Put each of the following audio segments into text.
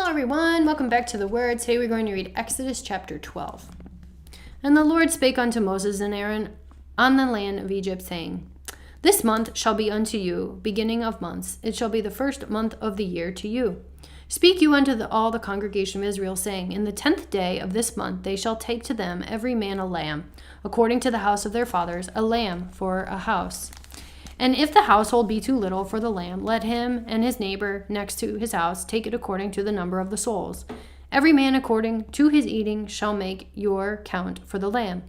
Hello everyone, welcome back to the Word. Today we're going to read Exodus chapter 12. And the Lord spake unto Moses and Aaron on the land of Egypt, saying, This month shall be unto you beginning of months. It shall be the first month of the year to you. Speak you unto all the congregation of Israel, saying, In the 10th day of this month they shall take to them every man a lamb, according to the house of their fathers, a lamb for a house. And if the household be too little for the lamb, let him and his neighbor next to his house take it according to the number of the souls. Every man according to his eating shall make your count for the lamb.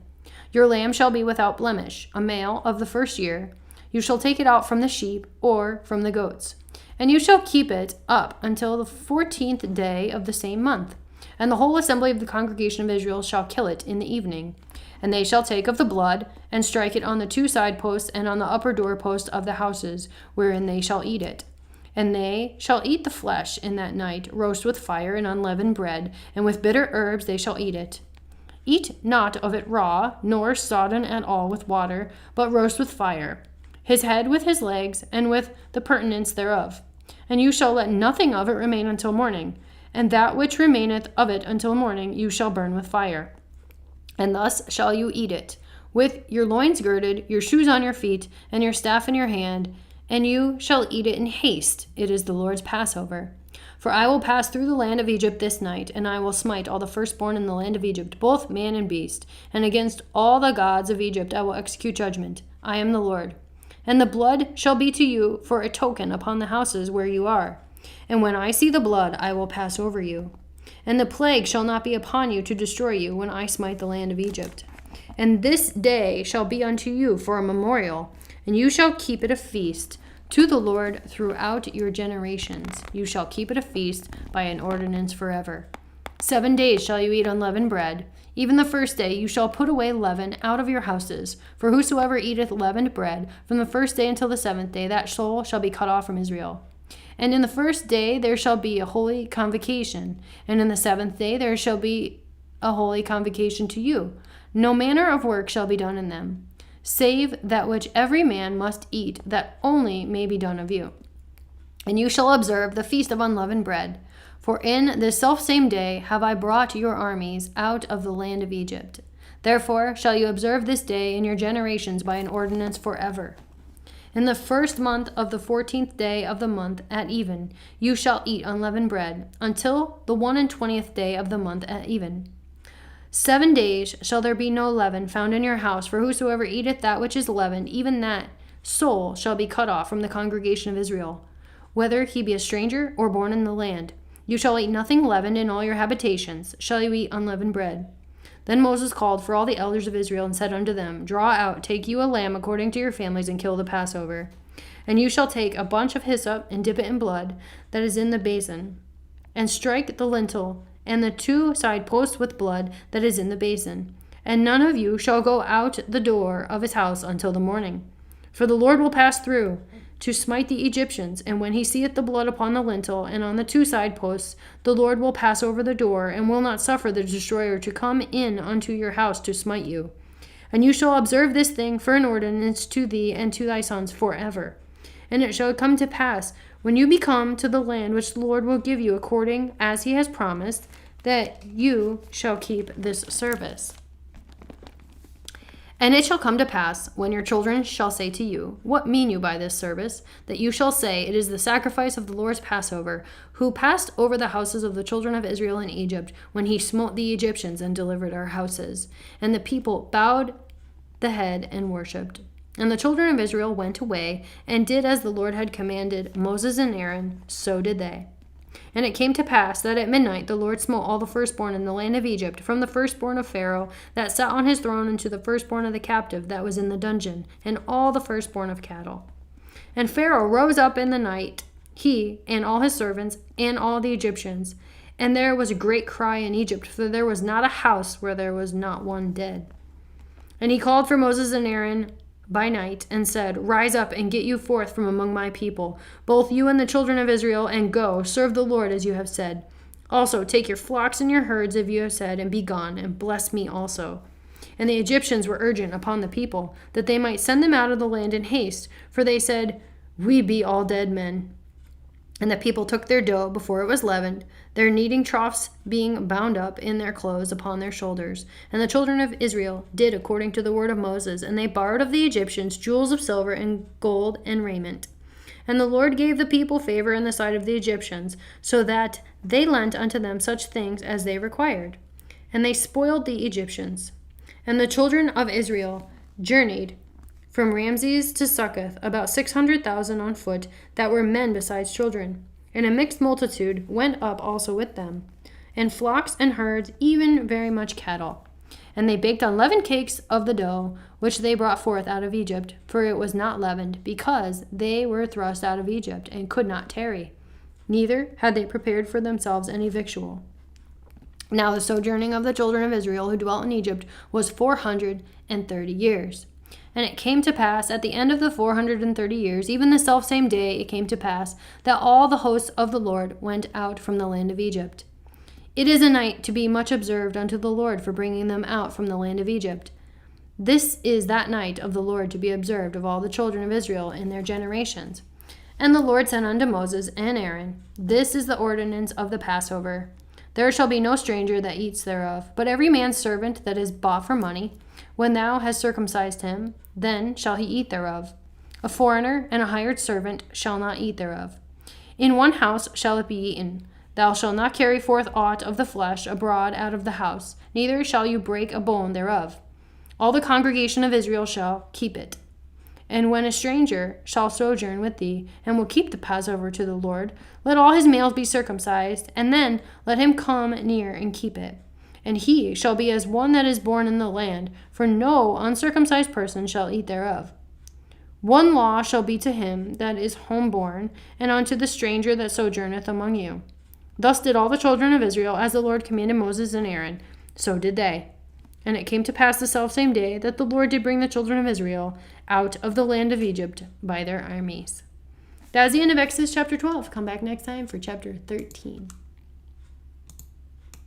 Your lamb shall be without blemish, a male of the first year. You shall take it out from the sheep or from the goats. And you shall keep it up until the 14th day of the same month. And the whole assembly of the congregation of Israel shall kill it in the evening. And they shall take of the blood, and strike it on the two side posts and on the upper door post of the houses, wherein they shall eat it. And they shall eat the flesh in that night, roast with fire and unleavened bread, and with bitter herbs they shall eat it. Eat not of it raw, nor sodden at all with water, but roast with fire, his head with his legs, and with the purtenance thereof. And you shall let nothing of it remain until morning, and that which remaineth of it until morning you shall burn with fire. And thus shall you eat it, with your loins girded, your shoes on your feet, and your staff in your hand, and you shall eat it in haste. It is the Lord's Passover. For I will pass through the land of Egypt this night, and I will smite all the firstborn in the land of Egypt, both man and beast. And against all the gods of Egypt I will execute judgment. I am the Lord. And the blood shall be to you for a token upon the houses where you are. And when I see the blood, I will pass over you. And the plague shall not be upon you to destroy you when I smite the land of Egypt. And this day shall be unto you for a memorial, and you shall keep it a feast to the Lord throughout your generations. You shall keep it a feast by an ordinance forever. 7 days shall you eat unleavened bread. Even the first day you shall put away leaven out of your houses. For whosoever eateth leavened bread from the first day until the 7th day, that soul shall be cut off from Israel. And in the first day there shall be a holy convocation, and in the 7th day there shall be a holy convocation to you. No manner of work shall be done in them, save that which every man must eat, that only may be done of you. And you shall observe the feast of unleavened bread. For in this selfsame day have I brought your armies out of the land of Egypt. Therefore shall you observe this day in your generations by an ordinance forever. In the first month of the 14th day of the month at even, you shall eat unleavened bread, until the 21st day of the month at even. 7 days shall there be no leaven found in your house, for whosoever eateth that which is leavened, even that soul shall be cut off from the congregation of Israel, whether he be a stranger or born in the land. You shall eat nothing leavened in all your habitations, shall you eat unleavened bread. Then Moses called for all the elders of Israel and said unto them, Draw out, take you a lamb according to your families, and kill the Passover. And you shall take a bunch of hyssop and dip it in blood that is in the basin, and strike the lintel and the two side posts with blood that is in the basin. And none of you shall go out the door of his house until the morning. For the Lord will pass through to smite the Egyptians, and when he seeth the blood upon the lintel and on the two side posts, the Lord will pass over the door, and will not suffer the destroyer to come in unto your house to smite you. And you shall observe this thing for an ordinance to thee and to thy sons forever. And it shall come to pass, when you be come to the land which the Lord will give you according as he has promised, that you shall keep this service. And it shall come to pass, when your children shall say to you, What mean you by this service? That you shall say, It is the sacrifice of the Lord's Passover, who passed over the houses of the children of Israel in Egypt, when he smote the Egyptians and delivered our houses. And the people bowed the head and worshipped. And the children of Israel went away, and did as the Lord had commanded Moses and Aaron, so did they. And it came to pass that at midnight the Lord smote all the firstborn in the land of Egypt, from the firstborn of Pharaoh that sat on his throne unto the firstborn of the captive that was in the dungeon, and all the firstborn of cattle. And Pharaoh rose up in the night, he and all his servants and all the Egyptians. And there was a great cry in Egypt, for there was not a house where there was not one dead. And he called for Moses and Aaron by night, and said, Rise up and get you forth from among my people, both you and the children of Israel, and go, serve the Lord as you have said. Also take your flocks and your herds, as you have said, and be gone, and bless me also. And the Egyptians were urgent upon the people, that they might send them out of the land in haste, for they said, We be all dead men. And the people took their dough before it was leavened, their kneading troughs being bound up in their clothes upon their shoulders. And the children of Israel did according to the word of Moses, and they borrowed of the Egyptians jewels of silver and gold and raiment. And the Lord gave the people favor in the sight of the Egyptians, so that they lent unto them such things as they required. And they spoiled the Egyptians. And the children of Israel journeyed from Ramses to Succoth, about 600,000 on foot, that were men besides children. And a mixed multitude went up also with them, and flocks and herds, even very much cattle. And they baked unleavened cakes of the dough, which they brought forth out of Egypt, for it was not leavened, because they were thrust out of Egypt, and could not tarry. Neither had they prepared for themselves any victual. Now the sojourning of the children of Israel who dwelt in Egypt was 430 years. And it came to pass at the end of the 430 years, even the selfsame day it came to pass, that all the hosts of the Lord went out from the land of Egypt. It is a night to be much observed unto the Lord for bringing them out from the land of Egypt. This is that night of the Lord to be observed of all the children of Israel in their generations. And the Lord said unto Moses and Aaron, This is the ordinance of the Passover. There shall be no stranger that eats thereof, but every man's servant that is bought for money. When thou hast circumcised him, then shall he eat thereof. A foreigner and a hired servant shall not eat thereof. In one house shall it be eaten. Thou shalt not carry forth aught of the flesh abroad out of the house, neither shall you break a bone thereof. All the congregation of Israel shall keep it. And when a stranger shall sojourn with thee, and will keep the Passover to the Lord, let all his males be circumcised, and then let him come near and keep it. And he shall be as one that is born in the land, for no uncircumcised person shall eat thereof. One law shall be to him that is homeborn, and unto the stranger that sojourneth among you. Thus did all the children of Israel, as the Lord commanded Moses and Aaron, so did they. And it came to pass the selfsame day that the Lord did bring the children of Israel out of the land of Egypt by their armies. That is the end of Exodus chapter 12. Come back next time for chapter 13.